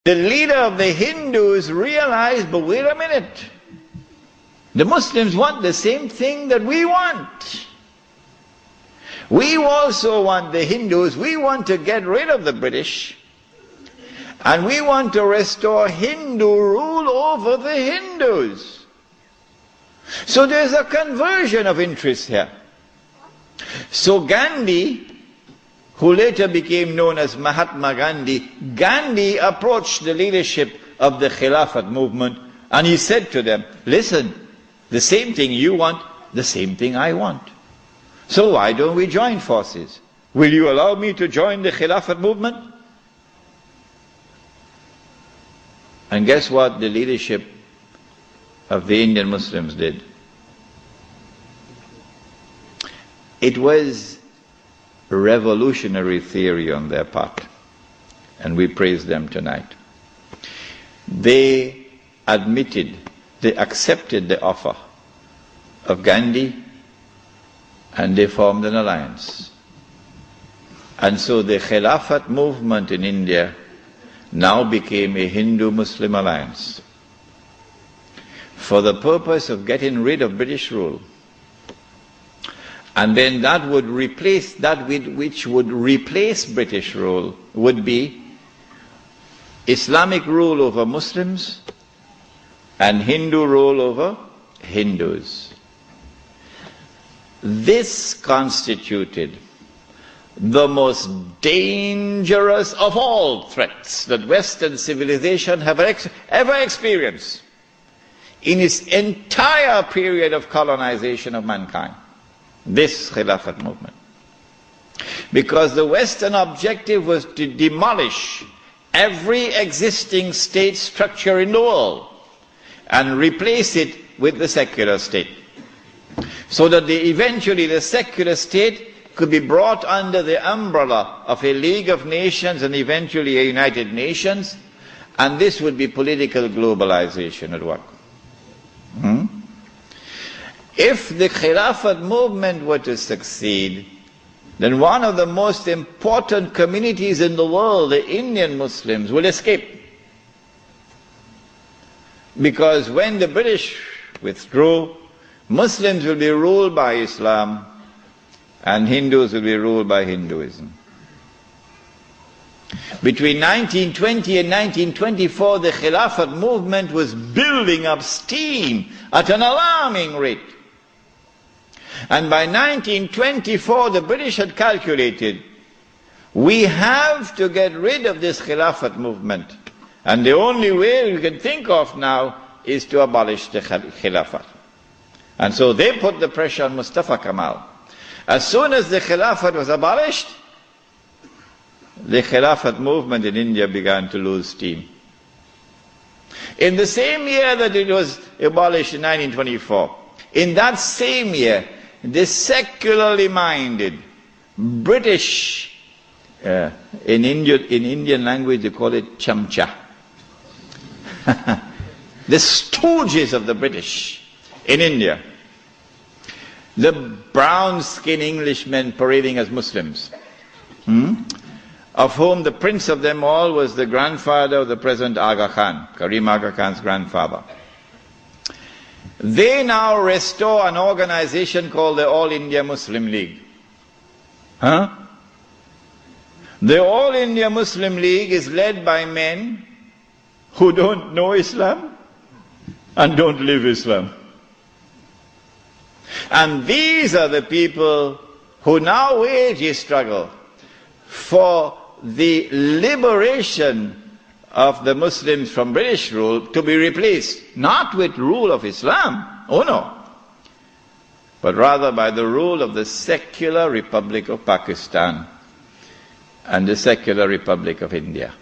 The leader of the Hindus realized, but wait a minute, the Muslims want the same thing that we want. We also want, the Hindus, we want to get rid of the British, and we want to restore Hindu rule over the Hindus. So there's a conversion of interest here. So Gandhi, who later became known as Mahatma Gandhi, Gandhi approached the leadership of the Khilafat movement and he said to them, listen, the same thing you want, the same thing I want. So why don't we join forces? Will you allow me to join the Khilafat movement? And guess what the leadership of the Indian Muslims did? It was a revolutionary theory on their part, and we praise them tonight. They admitted, they accepted the offer of Gandhi, and they formed an alliance. And so the Khilafat movement in India now became a Hindu-Muslim alliance for the purpose of getting rid of British rule. And then that would replace, that which would replace British rule would be Islamic rule over Muslims and Hindu rule over Hindus. This constituted the most dangerous of all threats that Western civilization have ever experienced in its entire period of colonization of mankind. This Khilafat movement. Because the Western objective was to demolish every existing state structure in the world and replace it with the secular state. So that eventually the secular state could be brought under the umbrella of a League of Nations and eventually a United Nations, and this would be political globalization at work. If the Khilafat movement were to succeed, then one of the most important communities in the world, the Indian Muslims, will escape. Because when the British withdrew, Muslims will be ruled by Islam and Hindus will be ruled by Hinduism. Between 1920 and 1924, the Khilafat movement was building up steam at an alarming rate. And by 1924, the British had calculated, we have to get rid of this Khilafat movement. And the only way we can think of now is to abolish the Khilafat. And so they put the pressure on Mustafa Kemal. As soon as the Khilafat was abolished, the Khilafat movement in India began to lose steam. In the same year that it was abolished in 1924, in that same year, the secularly minded British, in Indian language they call it chamcha, the stooges of the British in India, the brown-skinned Englishmen parading as Muslims, of whom the prince of them all was the grandfather of the present Aga Khan, Karim Aga Khan's grandfather. They now restore an organization called the All India Muslim League. The All India Muslim League is led by men who don't know Islam and don't live Islam. And these are the people who now wage a struggle for the liberation of the Muslims from British rule to be replaced, not with rule of Islam, oh no, but rather by the rule of the secular Republic of Pakistan and the secular Republic of India.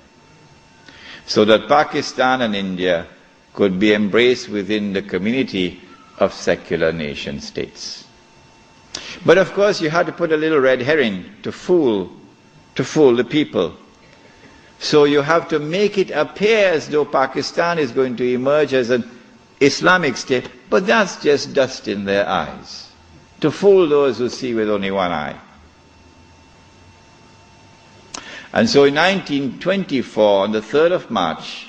So that Pakistan and India could be embraced within the community of secular nation states. But of course you had to put a little red herring to fool the people. So you have to make it appear as though Pakistan is going to emerge as an Islamic state, but that's just dust in their eyes, to fool those who see with only one eye. And so in 1924, on the 3rd of March,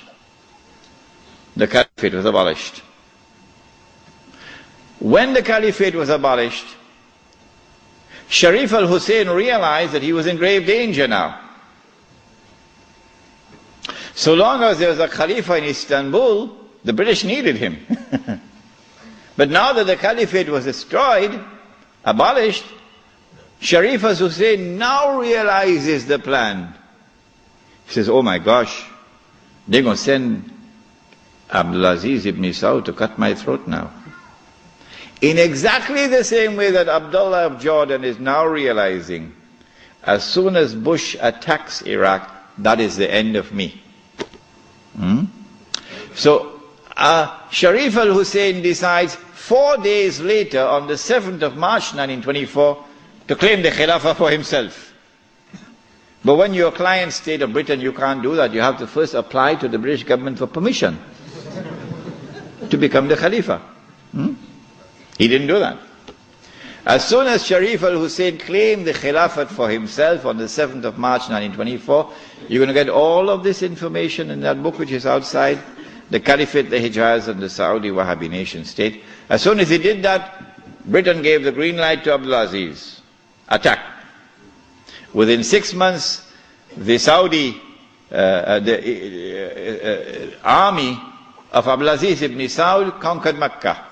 the caliphate was abolished. When the caliphate was abolished, Sharif al-Hussein realized that he was in grave danger now. So long as there was a Khalifa in Istanbul, the British needed him. But now that the Caliphate was destroyed, abolished, Sharif al-Hussein now realizes the plan. He says, oh my gosh, they're going to send Abdulaziz ibn Saud to cut my throat now. In exactly the same way that Abdullah of Jordan is now realizing, as soon as Bush attacks Iraq, that is the end of me. So Sharif al-Hussein decides 4 days later, on the 7th of March 1924, to claim the Khilafah for himself. But when you're a client state of Britain, you can't do that. You have to first apply to the British government for permission to become the Khalifa. He didn't do that. As soon as Sharif al-Hussein claimed the Khilafat for himself on the 7th of March 1924, you're going to get all of this information in that book which is outside, the Caliphate, the Hijaz and the Saudi Wahhabi nation state. As soon as he did that, Britain gave the green light to Abdulaziz. Attack. Within 6 months, the Saudi army of Abdulaziz ibn Saud conquered Mecca.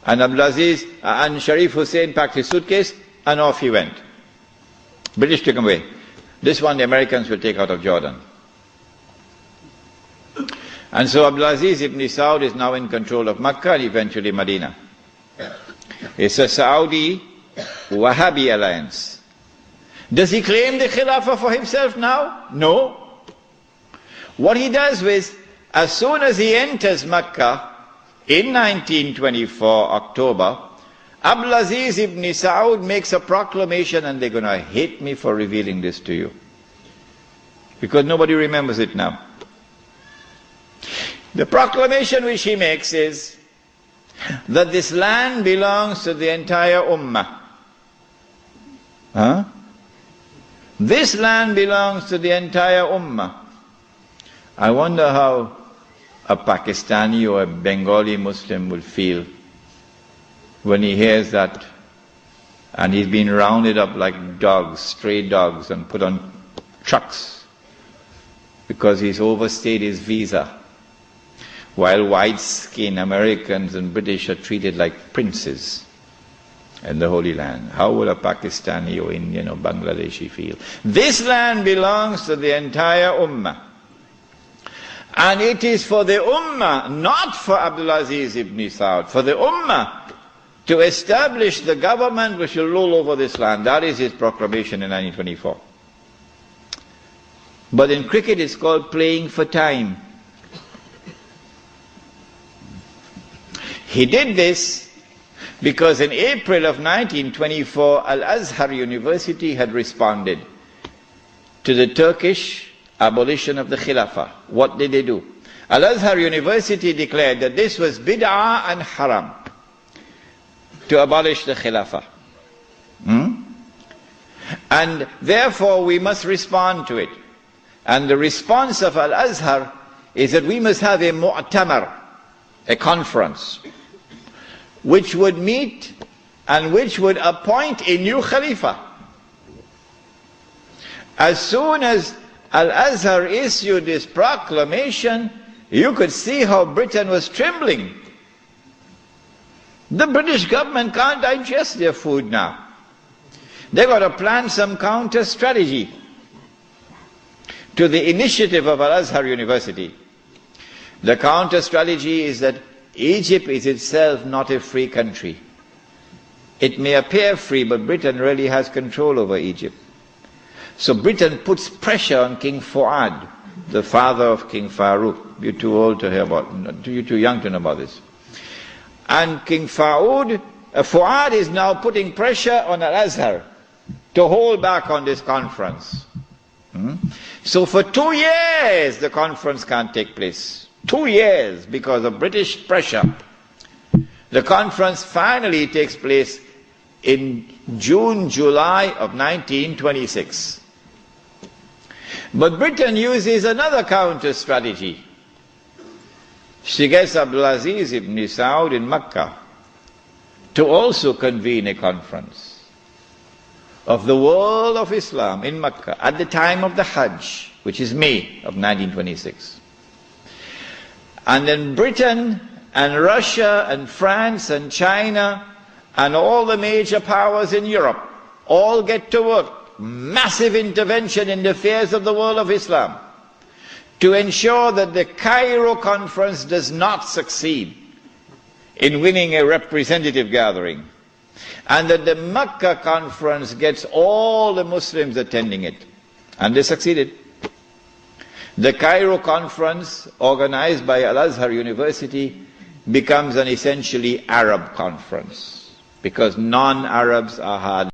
And Abdulaziz and Sharif Hussein packed his suitcase and off he went. British took him away. This one the Americans will take out of Jordan. And so Abdulaziz ibn Saud is now in control of Mecca and eventually Medina. It's a Saudi Wahhabi alliance. Does he claim the Khilafah for himself now? No. What he does is, as soon as he enters Mecca, in 1924, October, Abdulaziz ibn Saud makes a proclamation, and they're going to hate me for revealing this to you, because nobody remembers it now. The proclamation which he makes is that this land belongs to the entire Ummah. This land belongs to the entire Ummah. I wonder how a Pakistani or a Bengali Muslim will feel when he hears that, and he's been rounded up like dogs, stray dogs, and put on trucks because he's overstayed his visa, while white-skinned Americans and British are treated like princes in the Holy Land. How will a Pakistani or Indian or Bangladeshi feel? This land belongs to the entire Ummah. And it is for the Ummah, not for Abdulaziz ibn Saud, for the Ummah to establish the government which will rule over this land. That is his proclamation in 1924. But in cricket it's called playing for time. He did this because in April of 1924, Al-Azhar University had responded to the Turkish abolition of the Khilafah. What did they do? Al-Azhar University declared that this was bid'ah and haram to abolish the Khilafah. And therefore we must respond to it. And the response of Al-Azhar is that we must have a mu'tamar, a conference, which would meet and which would appoint a new Khalifa. As soon as Al-Azhar issued this proclamation, you could see how Britain was trembling. The British government can't digest their food now. They've got to plan some counter strategy to the initiative of Al-Azhar University. The counter strategy is that Egypt is itself not a free country. It may appear free, but Britain really has control over Egypt. So Britain puts pressure on King Fuad, the father of King Farouk. You're too old to hear about, you're too young to know about this. And King Fuad is now putting pressure on Al-Azhar to hold back on this conference. So for 2 years the conference can't take place. 2 years because of British pressure. The conference finally takes place in June, July of 1926. But Britain uses another counter strategy. She gets Abdulaziz ibn Saud in Mecca to also convene a conference of the world of Islam in Mecca at the time of the Hajj, which is May of 1926. And then Britain and Russia and France and China and all the major powers in Europe all get to work. Massive intervention in the affairs of the world of Islam to ensure that the Cairo conference does not succeed in winning a representative gathering, and that the Mecca conference gets all the Muslims attending it. And they succeeded. The Cairo conference, organized by Al-Azhar University, becomes an essentially Arab conference, because non-Arabs are hardly